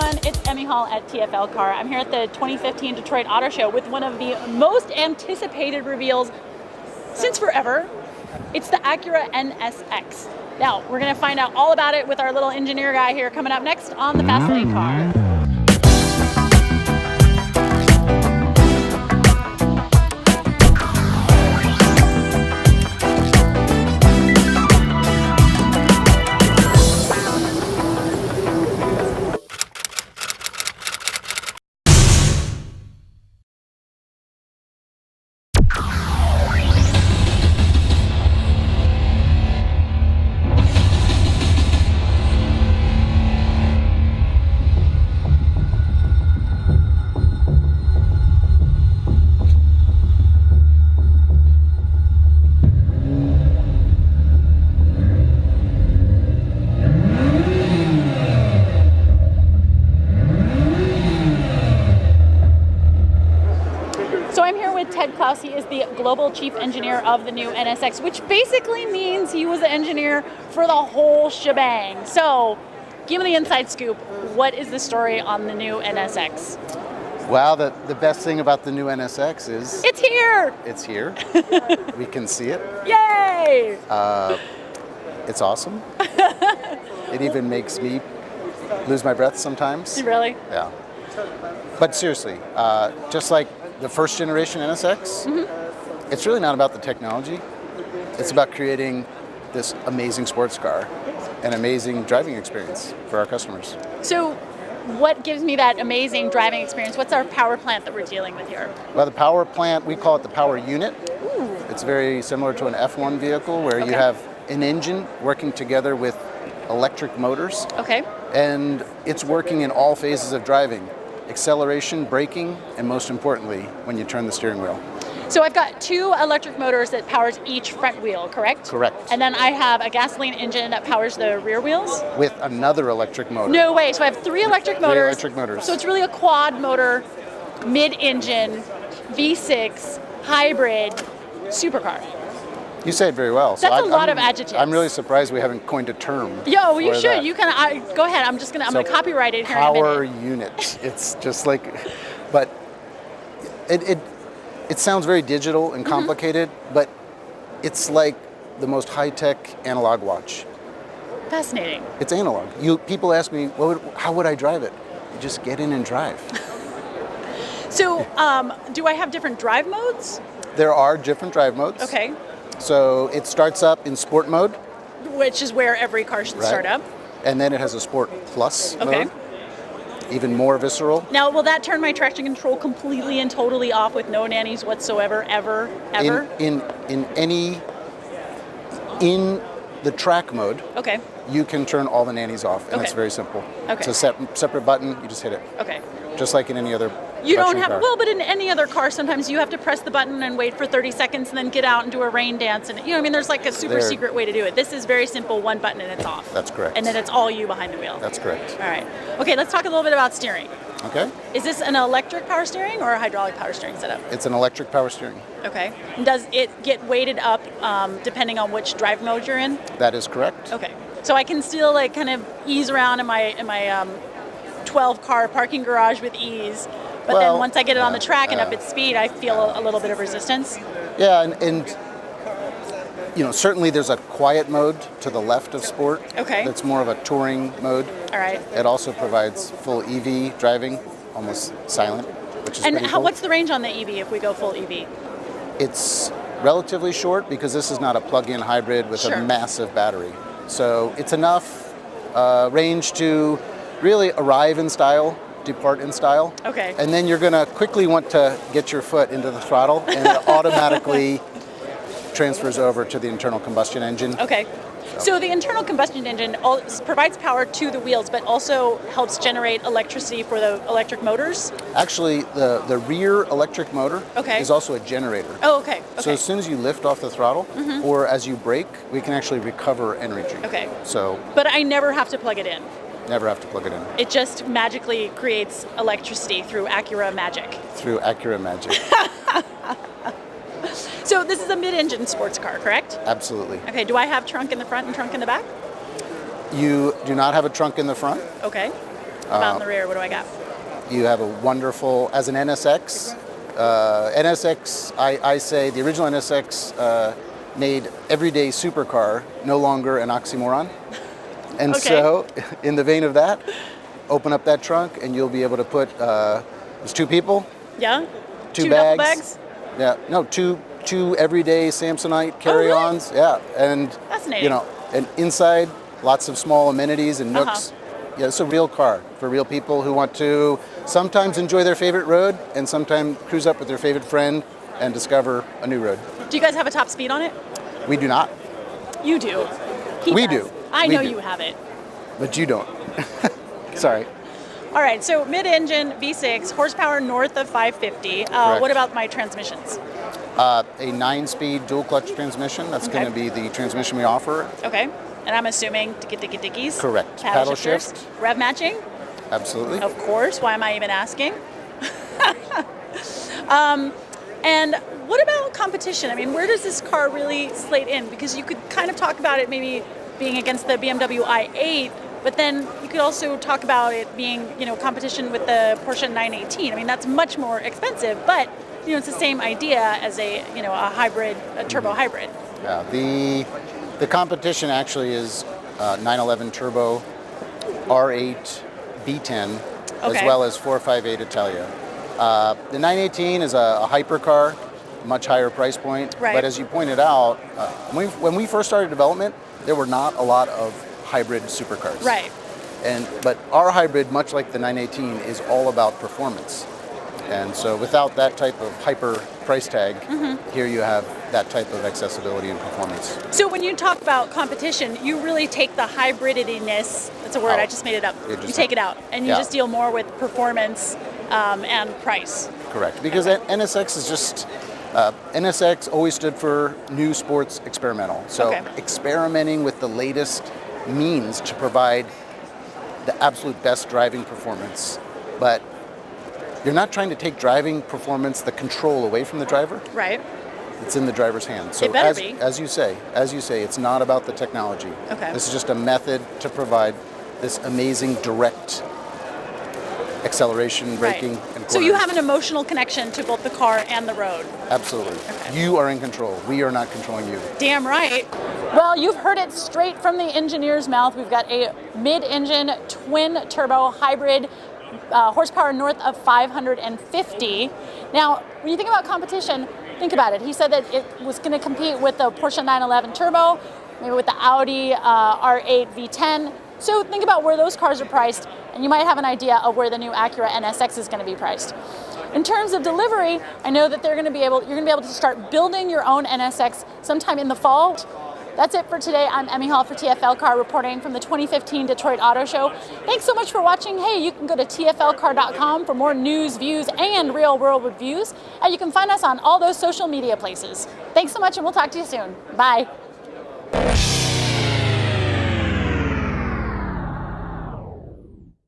everyone, it's Emmy Hall at TFL Car. I'm here at the 2015 Detroit Auto Show with one of the most anticipated reveals since forever. It's the Acura NSX. Now, we're going to find out all about it with our little engineer guy here coming up next on the Fast Lane Car. He is the global chief engineer of the new NSX, which basically means he was the engineer for the whole shebang. So, give me the inside scoop. What is the story on the new NSX? Well, the best thing about the new NSX is... It's here! It's here. We can see it. Yay! It's awesome. It even makes me lose my breath sometimes. Really? Yeah. But seriously, just like the first generation NSX, it's really not about the technology. It's about creating this amazing sports car, an amazing driving experience for our customers. So what gives me that amazing driving experience? What's our power plant that we're dealing with here? Well, the power plant, we call it the power unit. Ooh. It's very similar to an F1 vehicle where you have an engine working together with electric motors. Okay. And it's working in all phases of driving. Acceleration, braking, and most importantly, when you turn the steering wheel. So I've got two electric motors that powers each front wheel, correct? Correct. And then I have a gasoline engine that powers the rear wheels? With another electric motor. No way. So I have three electric motors. Three electric motors. So it's really a quad motor, mid-engine, V6, hybrid, supercar. You say it very well. That's a lot of adjectives. I'm really surprised we haven't coined a term. Yo, you should. That. You can. Go ahead. I'm gonna copyright it here in a minute. Power unit. It's just like, but it sounds very digital and complicated, but it's like the most high-tech analog watch. Fascinating. It's analog. People ask me, how would I drive it? You just get in and drive. So, do I have different drive modes? There are different drive modes. Okay. So it starts up in sport mode. Which is where every car should start up. And then it has a sport plus mode. Even more visceral. Now, will that turn my traction control completely and totally off with no nannies whatsoever, ever? In the track mode, you can turn all the nannies off, and it's very simple. It's a separate button, you just hit it. Okay. Just like in any other You don't have, car. well, but in any other car, sometimes you have to press the button and wait for 30 seconds and then get out and do a rain dance. And, there's like a super secret way to do it. This is very simple, one button and it's off. That's correct. And then it's all you behind the wheel. That's correct. All right. Okay, let's talk a little bit about steering. Okay. Is this an electric power steering or a hydraulic power steering setup? It's an electric power steering. Okay. And does it get weighted up depending on which drive mode you're in? That is correct. Okay. So I can still kind of ease around in my 12 car parking garage with ease. But then once I get it on the track and up its speed, I feel a little bit of resistance. Yeah, and certainly there's a quiet mode to the left of sport. Okay. That's more of a touring mode. All right. It also provides full EV driving, almost silent, which is pretty cool. What's the range on the EV if we go full EV? It's relatively short because this is not a plug-in hybrid with a massive battery. So it's enough range to really arrive in style, depart in style. Okay. And then you're going to quickly want to get your foot into the throttle, and it automatically transfers over to the internal combustion engine. Okay. So the internal combustion engine provides power to the wheels, but also helps generate electricity for the electric motors? Actually, the rear electric motor is also a generator. Oh, okay. So as soon as you lift off the throttle, or as you brake, we can actually recover energy. Okay. So. But I never have to plug it in? Never have to plug it in. It just magically creates electricity through Acura magic. Through Acura magic. So this is a mid-engine sports car, correct? Absolutely. Okay, do I have trunk in the front and trunk in the back? You do not have a trunk in the front. Okay. about in the rear? What do I got? You have a wonderful, as an NSX, I say the original NSX made everyday supercar no longer an oxymoron. And so, in the vein of that, open up that trunk and you'll be able to put, there's 2 people. Yeah? Two duffel bags. bags? Yeah, no, two everyday Samsonite carry-ons. Oh, really? Yeah, and Fascinating. And inside, lots of small amenities and nooks. Yeah, it's a real car for real people who want to sometimes enjoy their favorite road and sometimes cruise up with their favorite friend and discover a new road. Do you guys have a top speed on it? We do not, You do. We do. I We know do. you have it. but you don't. Sorry. All right, so mid-engine V6, horsepower north of 550. Correct. What about my transmissions? A 9-speed dual-clutch transmission. That's going to be the transmission we offer. Okay, and I'm assuming dickies. Correct. Paddle Paddle shifters. shift. Rev matching? Absolutely. Of course. Why am I even asking? And what about competition? I mean, where does this car really slate in? Because you could kind of talk about it maybe being against the BMW i8, but then you could also talk about it being, competition with the Porsche 918. I mean, that's much more expensive, but it's the same idea as a hybrid, a turbo hybrid. Yeah. The competition actually is 911 Turbo, R8 V10, as well as 458 Italia. The 918 is a hypercar, much higher price point. Right. But as you pointed out, when we first started development, there were not a lot of hybrid supercars. Right. But our hybrid, much like the 918, is all about performance. And so without that type of hyper price tag, here you have that type of accessibility and performance. So when you talk about competition, you really take the hybridiness, that's a word, Out. I just made it up. You You just- take it out and you Yeah. just deal more with performance and price. Correct. Because NSX is just, NSX always stood for New Sports Experimental. So experimenting with the latest means to provide the absolute best driving performance. But you're not trying to take driving performance, the control away from the driver. Right. It's in the driver's hands. So It better be. as you say, it's not about the technology. Okay. This is just a method to provide this amazing direct acceleration, braking, and corners. So you have an emotional connection to both the car and the road. Absolutely. You are in control. We are not controlling you. Damn right. Well, you've heard it straight from the engineer's mouth. We've got a mid-engine twin turbo hybrid, horsepower north of 550. Now, when you think about competition, think about it. He said that it was going to compete with the Porsche 911 Turbo, maybe with the Audi R8 V10. So think about where those cars are priced, and you might have an idea of where the new Acura NSX is going to be priced. In terms of delivery, I know that you're going to be able to start building your own NSX sometime in the fall. That's it for today. I'm Emmy Hall for TFL Car, reporting from the 2015 Detroit Auto Show. Thanks so much for watching. Hey, you can go to tflcar.com for more news, views, and real-world reviews. And you can find us on all those social media places. Thanks so much, and we'll talk to you soon. Bye.